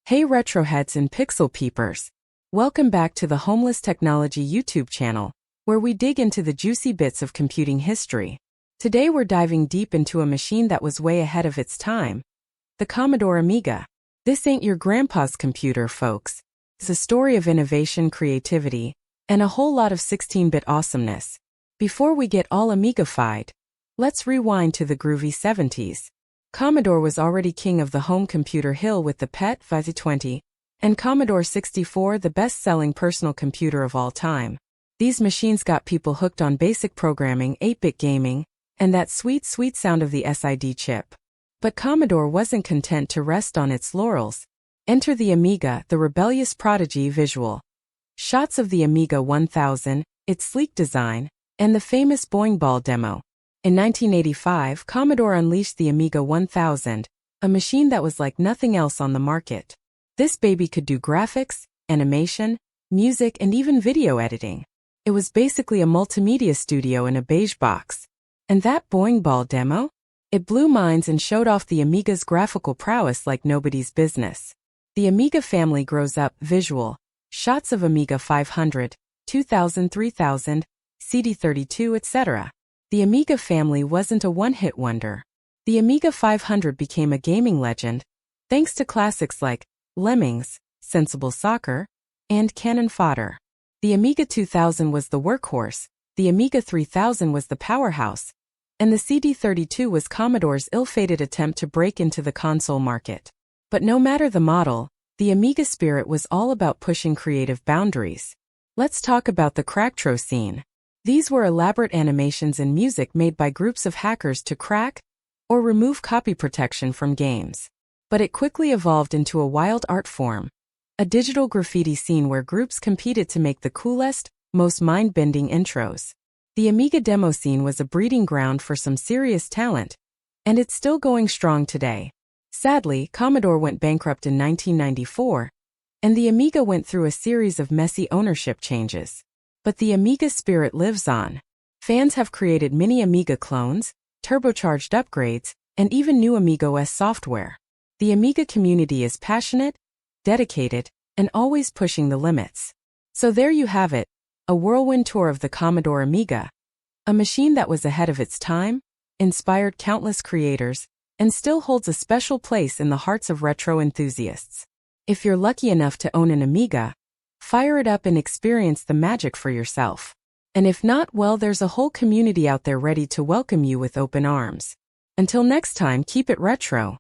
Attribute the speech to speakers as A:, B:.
A: Hey retroheads and pixel peepers! Welcome back to the Homeless Technology YouTube channel, where we dig into the juicy bits of computing history. Today we're diving deep into a machine that was way ahead of its time, the Commodore Amiga. This ain't your grandpa's computer, folks. It's a story of innovation, creativity, and a whole lot of 16-bit awesomeness. Before we get all Amiga-fied, let's rewind to the groovy 70s. Commodore was already king of the home computer hill with the PET VZ20 and Commodore 64, the best-selling personal computer of all time. These machines got people hooked on basic programming, 8-bit gaming, and that sweet, sweet sound of the SID chip. But Commodore wasn't content to rest on its laurels. Enter the Amiga, the rebellious prodigy visual. Shots of the Amiga 1000, its sleek design, and the famous Boing Ball demo. In 1985, Commodore unleashed the Amiga 1000, a machine that was like nothing else on the market. This baby could do graphics, animation, music, and even video editing. It was basically a multimedia studio in a beige box. And that Boing Ball demo? It blew minds and showed off the Amiga's graphical prowess like nobody's business. The Amiga family grows up visual. Shots of Amiga 500, 2000, 3000, CD32, etc. The Amiga family wasn't a one-hit wonder. The Amiga 500 became a gaming legend, thanks to classics like Lemmings, Sensible Soccer, and Cannon Fodder. The Amiga 2000 was the workhorse, the Amiga 3000 was the powerhouse, and the CD32 was Commodore's ill-fated attempt to break into the console market. But no matter the model, the Amiga spirit was all about pushing creative boundaries. Let's talk about the Cracktro scene. These were elaborate animations and music made by groups of hackers to crack or remove copy protection from games. But it quickly evolved into a wild art form, a digital graffiti scene where groups competed to make the coolest, most mind-bending intros. The Amiga demo scene was a breeding ground for some serious talent, and it's still going strong today. Sadly, Commodore went bankrupt in 1994, and the Amiga went through a series of messy ownership changes. But the Amiga spirit lives on. Fans have created mini Amiga clones, turbocharged upgrades, and even new Amiga OS software. The Amiga community is passionate, dedicated, and always pushing the limits. So there you have it, a whirlwind tour of the Commodore Amiga. A machine that was ahead of its time, inspired countless creators, and still holds a special place in the hearts of retro enthusiasts. If you're lucky enough to own an Amiga, fire it up and experience the magic for yourself. And if not, well, there's a whole community out there ready to welcome you with open arms. Until next time, keep it retro.